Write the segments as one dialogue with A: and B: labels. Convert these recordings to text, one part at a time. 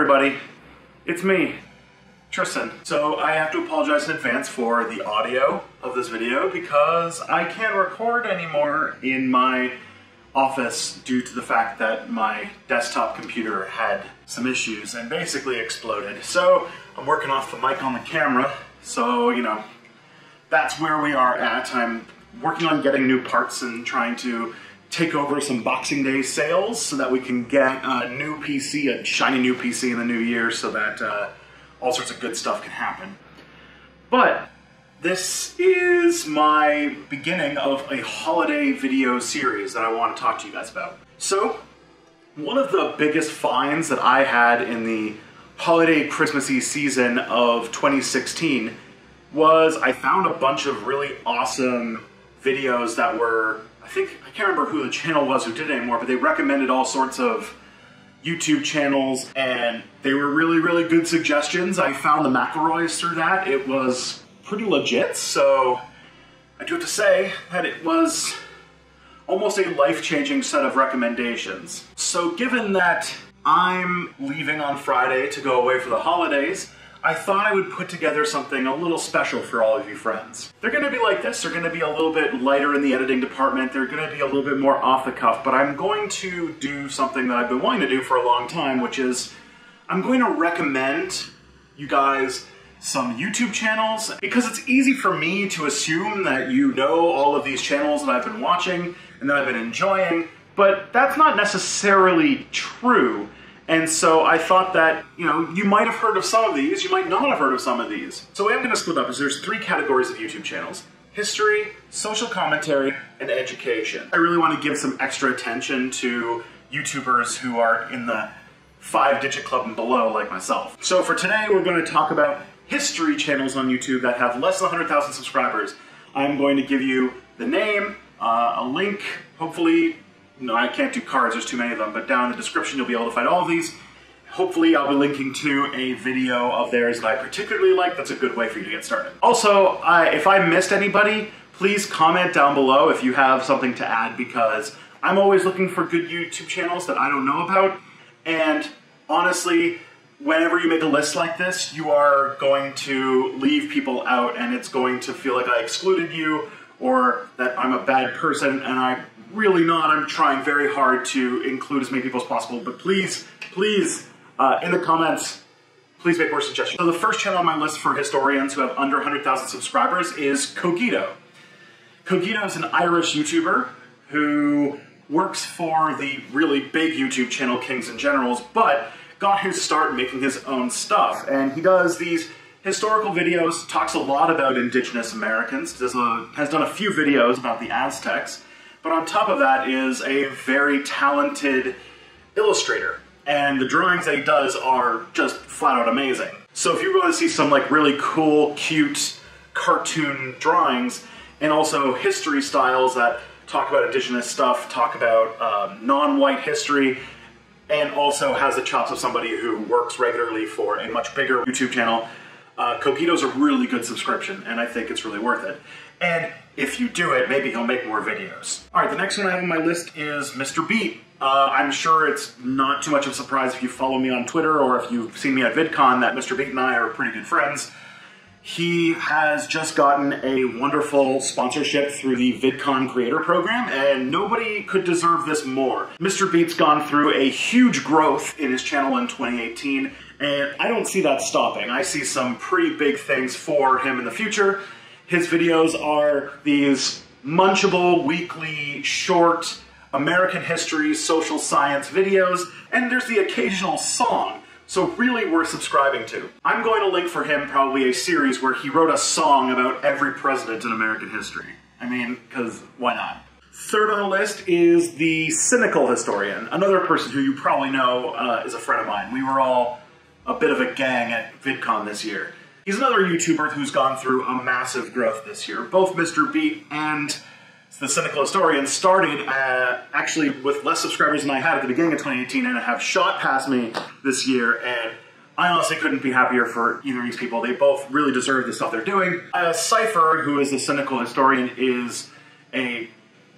A: everybody, it's me, Tristan. So I have to apologize in advance for the audio of this video because I can't record anymore in my office due to the fact that my desktop computer had some issues and basically exploded. So I'm working off the mic on the camera, so you know, that's where we are at. I'm working on getting new parts and trying to take over some Boxing Day sales so that we can get a new PC, a shiny new PC in the new year so that all sorts of good stuff can happen. But this is my beginning of a holiday video series that I want to talk to you guys about. So, one of the biggest finds that I had in the holiday Christmassy season of 2016 was I found a bunch of really awesome videos that were, I can't remember who the channel was who did it anymore, but they recommended all sorts of YouTube channels, and they were really, really good suggestions. I found the McElroys through that. It was pretty legit, so I do have to say that it was almost a life-changing set of recommendations. So given that I'm leaving on Friday to go away for the holidays, I thought I would put together something a little special for all of you friends. They're gonna be like this. They're gonna be a little bit lighter in the editing department. They're gonna be a little bit more off the cuff, but I'm going to do something that I've been wanting to do for a long time, which is I'm going to recommend you guys some YouTube channels, because it's easy for me to assume that you know all of these channels that I've been watching and that I've been enjoying, but that's not necessarily true. And so I thought that, you know, you might have heard of some of these, you might not have heard of some of these. So the way I'm gonna split up is there's 3 categories of YouTube channels: history, social commentary, and education. I really want to give some extra attention to YouTubers who are in the 5-digit club and below, like myself. So for today, we're going to talk about history channels on YouTube that have less than 100,000 subscribers. I'm going to give you the name, a link, hopefully. No, I can't do cards, there's too many of them, but down in the description you'll be able to find all of these. Hopefully I'll be linking to a video of theirs that I particularly like. That's a good way for you to get started. Also, if I missed anybody, please comment down below if you have something to add, because I'm always looking for good YouTube channels that I don't know about. And honestly, whenever you make a list like this, you are going to leave people out and it's going to feel like I excluded you or that I'm a bad person, and I'm really not. I'm trying very hard to include as many people as possible, but please, please, in the comments, please make more suggestions. So the first channel on my list for historians who have under 100,000 subscribers is Cogito. Cogito is an Irish YouTuber who works for the really big YouTube channel Kings and Generals, but got his start making his own stuff. And he does these historical videos, talks a lot about Indigenous Americans, has done a few videos about the Aztecs, but on top of that is a very talented illustrator. And the drawings that he does are just flat out amazing. So if you want to see some like really cool, cute cartoon drawings, and also history styles that talk about Indigenous stuff, talk about non-white history, and also has the chops of somebody who works regularly for a much bigger YouTube channel, Cogito's a really good subscription, and I think it's really worth it. And if you do it, maybe he'll make more videos. Alright, the next one I have on my list is Mr. Beat. I'm sure it's not too much of a surprise if you follow me on Twitter or if you've seen me at VidCon that Mr. Beat and I are pretty good friends. He has just gotten a wonderful sponsorship through the VidCon Creator Program, and nobody could deserve this more. Mr. Beat's gone through a huge growth in his channel in 2018, and I don't see that stopping. I see some pretty big things for him in the future. His videos are these munchable, weekly, short, American history, social science videos, and there's the occasional song. So really worth subscribing to. I'm going to link for him probably a series where he wrote a song about every president in American history. I mean, because why not? Third on the list is the Cynical Historian, another person who you probably know is a friend of mine. We were all a bit of a gang at VidCon this year. He's another YouTuber who's gone through a massive growth this year. Both Mr. Beat and the Cynical Historian started actually with less subscribers than I had at the beginning of 2018 and have shot past me this year, and I honestly couldn't be happier for either of these people. They both really deserve the stuff they're doing. Cypher, who is the Cynical Historian, is a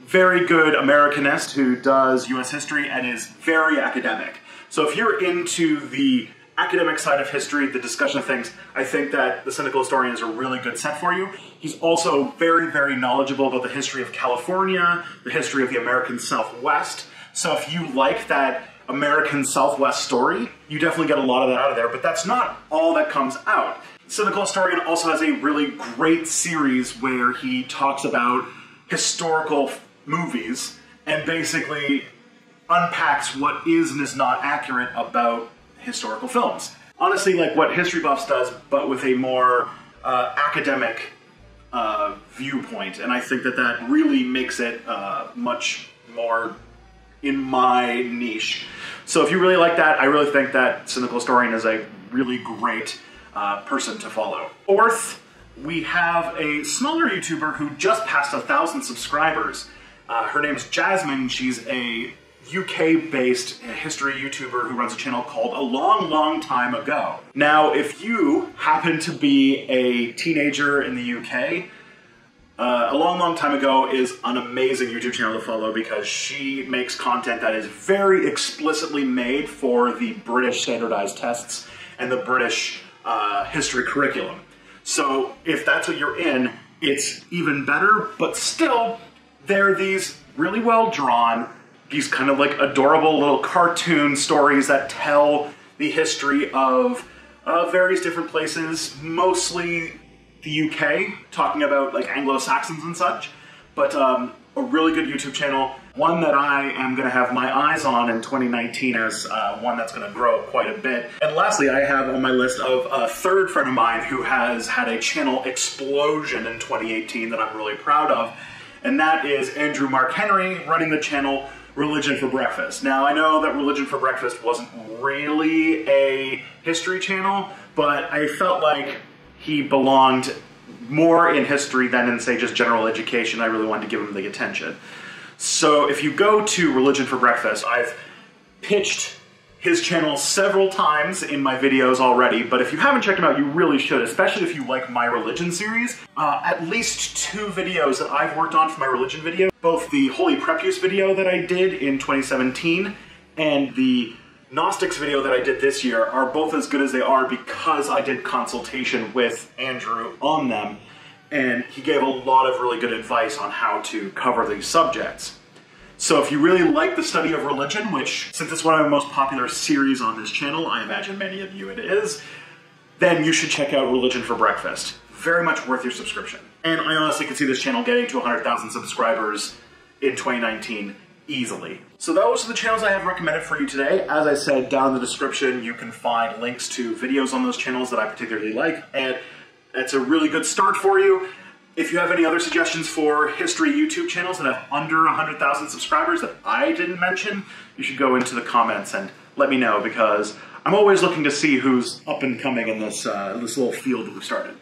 A: very good Americanist who does US history and is very academic. So if you're into the academic side of history, the discussion of things, I think that The Cynical Historian is a really good set for you. He's also very, very knowledgeable about the history of California, the history of the American Southwest. So if you like that American Southwest story, you definitely get a lot of that out of there, but that's not all that comes out. Cynical Historian also has a really great series where he talks about historical movies and basically unpacks what is and is not accurate about historical films. Honestly, like what History Buffs does, but with a more academic viewpoint, and I think that that really makes it much more in my niche. So if you really like that, I really think that Cynical Historian is a really great person to follow. Fourth, we have a smaller YouTuber who just passed 1,000 subscribers. Her name is Jasmine. She's a UK-based history YouTuber who runs a channel called A Long, Long Time Ago. Now, if you happen to be a teenager in the UK, A Long, Long Time Ago is an amazing YouTube channel to follow because she makes content that is very explicitly made for the British standardized tests and the British history curriculum. So if that's what you're in, it's even better, but still, they're these really well drawn, these kind of like adorable little cartoon stories that tell the history of various different places, mostly the UK, talking about like Anglo-Saxons and such, but a really good YouTube channel, one that I am going to have my eyes on in 2019 as one that's going to grow quite a bit. And lastly, I have on my list of a third friend of mine who has had a channel explosion in 2018 that I'm really proud of, and that is Andrew Mark Henry running the channel Religion for Breakfast. Now, I know that Religion for Breakfast wasn't really a history channel, but I felt like he belonged more in history than in, say, just general education. I really wanted to give him the attention. So if you go to Religion for Breakfast, I've pitched his channel several times in my videos already, but if you haven't checked him out, you really should, especially if you like my religion series. At least 2 videos that I've worked on for my religion video, both the Holy Prepuce video that I did in 2017 and the Gnostics video that I did this year, are both as good as they are because I did consultation with Andrew on them, and he gave a lot of really good advice on how to cover these subjects. So if you really like the study of religion, which, since it's one of the most popular series on this channel, I imagine many of you it is, then you should check out Religion for Breakfast. Very much worth your subscription. And I honestly could see this channel getting to 100,000 subscribers in 2019 easily. So those are the channels I have recommended for you today. As I said, down in the description you can find links to videos on those channels that I particularly like, and it's a really good start for you. If you have any other suggestions for history YouTube channels that have under 100,000 subscribers that I didn't mention, you should go into the comments and let me know, because I'm always looking to see who's up and coming in this little field that we've started.